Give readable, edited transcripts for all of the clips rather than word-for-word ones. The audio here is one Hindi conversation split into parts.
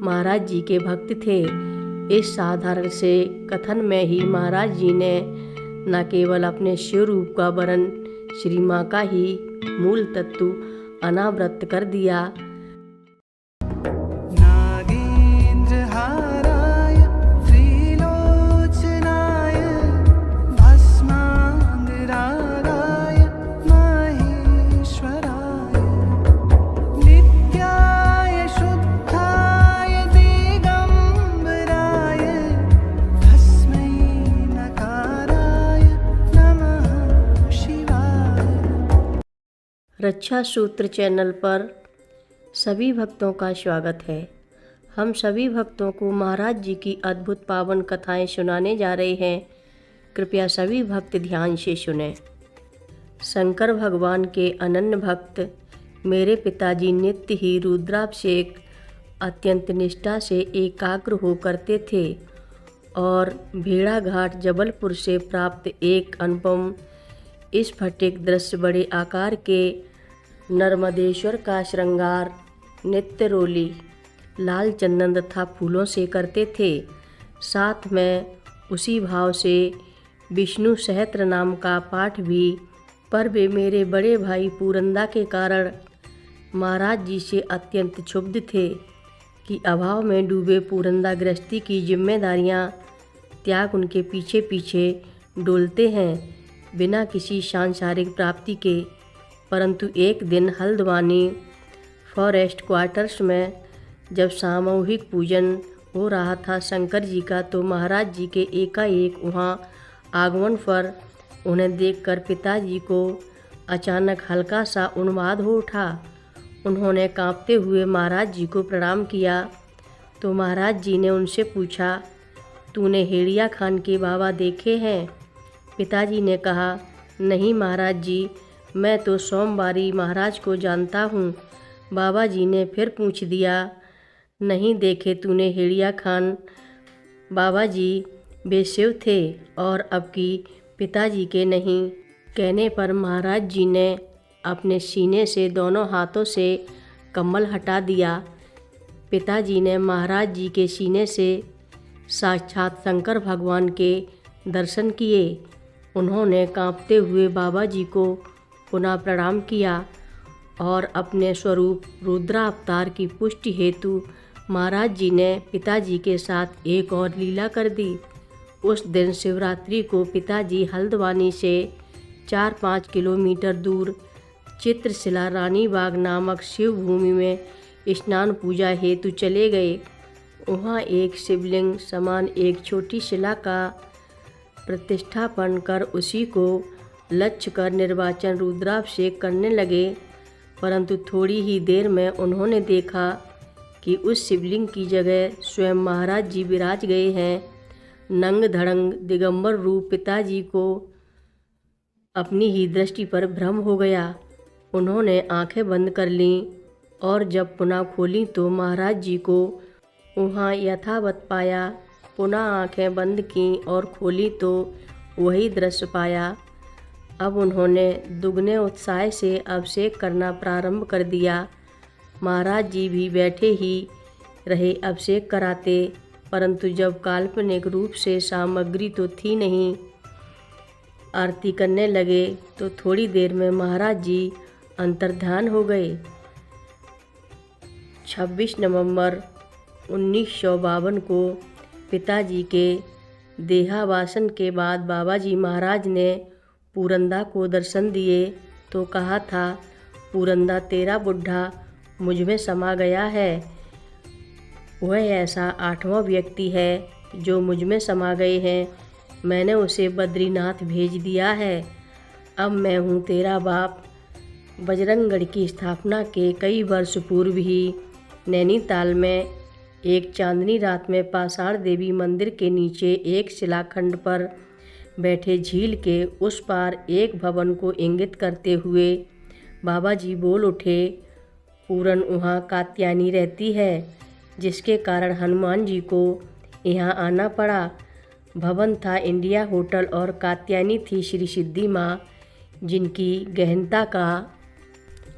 महाराज जी के भक्त थे। इस साधारण से कथन में ही महाराज जी ने न केवल अपने शिव रूप का वरन श्री माँ का ही मूल तत्व अनावृत कर दिया। रक्षा सूत्र चैनल पर सभी भक्तों का स्वागत है। हम सभी भक्तों को महाराज जी की अद्भुत पावन कथाएं सुनाने जा रहे हैं। कृपया सभी भक्त ध्यान से सुनें। शंकर भगवान के अनन्य भक्त मेरे पिताजी नित्य ही रुद्राभिषेक अत्यंत निष्ठा से एकाग्र हो करते थे और भेड़ाघाट जबलपुर से प्राप्त एक अनुपम स्फटिक दृश्य बड़े आकार के नर्मदेश्वर का श्रृंगार नित्य रोली लाल चंदन तथा फूलों से करते थे। साथ में उसी भाव से विष्णु सहस्त्र नाम का पाठ भी। पर वे मेरे बड़े भाई पूरंदा के कारण महाराज जी से अत्यंत क्षुब्ध थे कि अभाव में डूबे पूरंदा गृहस्थी की जिम्मेदारियां त्याग उनके पीछे पीछे डोलते हैं बिना किसी सांसारिक प्राप्ति के। परंतु एक दिन हल्द्वानी फॉरेस्ट क्वार्टर्स में जब सामूहिक पूजन हो रहा था शंकर जी का, तो महाराज जी के एकाएक वहां आगमन पर उन्हें देखकर पिताजी को अचानक हल्का सा उन्माद हो उठा। उन्होंने कांपते हुए महाराज जी को प्रणाम किया तो महाराज जी ने उनसे पूछा, तूने हेड़िया खान के बाबा देखे हैं? पिताजी ने कहा, नहीं महाराज जी, मैं तो सोमवारी महाराज को जानता हूँ। बाबा जी ने फिर पूछ दिया, नहीं देखे तूने हेड़िया खान? बाबा जी बेशिव थे और अब की पिताजी के नहीं कहने पर महाराज जी ने अपने सीने से दोनों हाथों से कम्बल हटा दिया। पिताजी ने महाराज जी के सीने से साक्षात शंकर भगवान के दर्शन किए। उन्होंने कांपते हुए बाबा जी को पुनः प्रणाम किया और अपने स्वरूप रुद्रावतार की पुष्टि हेतु महाराज जी ने पिताजी के साथ एक और लीला कर दी। उस दिन शिवरात्रि को पिताजी हल्द्वानी से 4-5 किलोमीटर दूर चित्रशिला रानी बाग नामक शिव भूमि में स्नान पूजा हेतु चले गए। वहाँ एक शिवलिंग समान एक छोटी शिला का प्रतिष्ठापन कर उसी को लक्ष्य कर निर्वाचन रुद्राभिषेक करने लगे। परंतु थोड़ी ही देर में उन्होंने देखा कि उस शिवलिंग की जगह स्वयं महाराज जी विराज गए हैं। नंग धड़ंग दिगंबर रूप पिताजी को अपनी ही दृष्टि पर भ्रम हो गया। उन्होंने आंखें बंद कर लीं और जब पुनः खोलीं तो महाराज जी को वहाँ यथावत पाया। पुनः आंखें बंद की और खोली तो वही दृश्य पाया। अब उन्होंने दुगने उत्साह से अभिषेक करना प्रारंभ कर दिया। महाराज जी भी बैठे ही रहे अभिषेक कराते, परंतु जब काल्पनिक रूप से सामग्री तो थी नहीं, आरती करने लगे तो थोड़ी देर में महाराज जी अंतर्ध्यान हो गए। 26 नवंबर 1952 को पिताजी के देहावसान के बाद बाबा जी महाराज ने पूरंदा को दर्शन दिए तो कहा था, पूरंदा तेरा बुढ़ा मुझ में समा गया है। वह ऐसा 8वां व्यक्ति है जो मुझ में समा गए हैं। मैंने उसे बद्रीनाथ भेज दिया है। अब मैं हूँ तेरा बाप। बजरंगगढ़ की स्थापना के कई वर्ष पूर्व ही नैनीताल में एक चांदनी रात में पाषाण देवी मंदिर के नीचे एक शिलाखंड पर बैठे झील के उस पार एक भवन को इंगित करते हुए बाबा जी बोल उठे, पूरन वहाँ कात्यायनी रहती है, जिसके कारण हनुमान जी को यहाँ आना पड़ा। भवन था इंडिया होटल और कात्यायनी थी श्री सिद्धि माँ, जिनकी गहनता का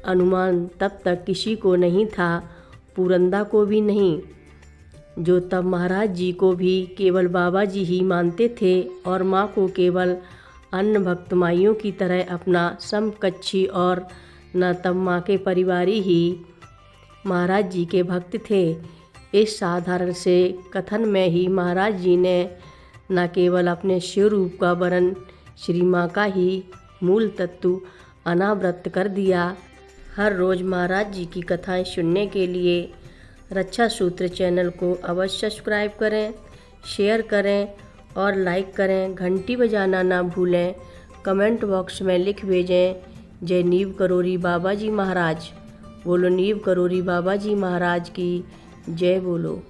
अनुमान तब तक किसी को नहीं था, पूरंदा को भी नहीं। जो तब महाराज जी को भी केवल बाबा जी ही मानते थे और माँ को केवल अन्य भक्त माइयों की तरह अपना समकक्षी और न तब माँ के परिवारी ही महाराज जी के भक्त थे। इस साधारण से कथन में ही महाराज जी ने न केवल अपने शिव रूप का वरन श्री माँ का ही मूल तत्व अनावृत कर दिया। हर रोज़ महाराज जी की कथाएं सुनने के लिए रक्षा सूत्र चैनल को अवश्य सब्सक्राइब करें, शेयर करें और लाइक करें। घंटी बजाना ना भूलें। कमेंट बॉक्स में लिख भेजें जय नीव करोरी बाबा जी महाराज। बोलो नीव करोरी बाबा जी महाराज की जय बोलो।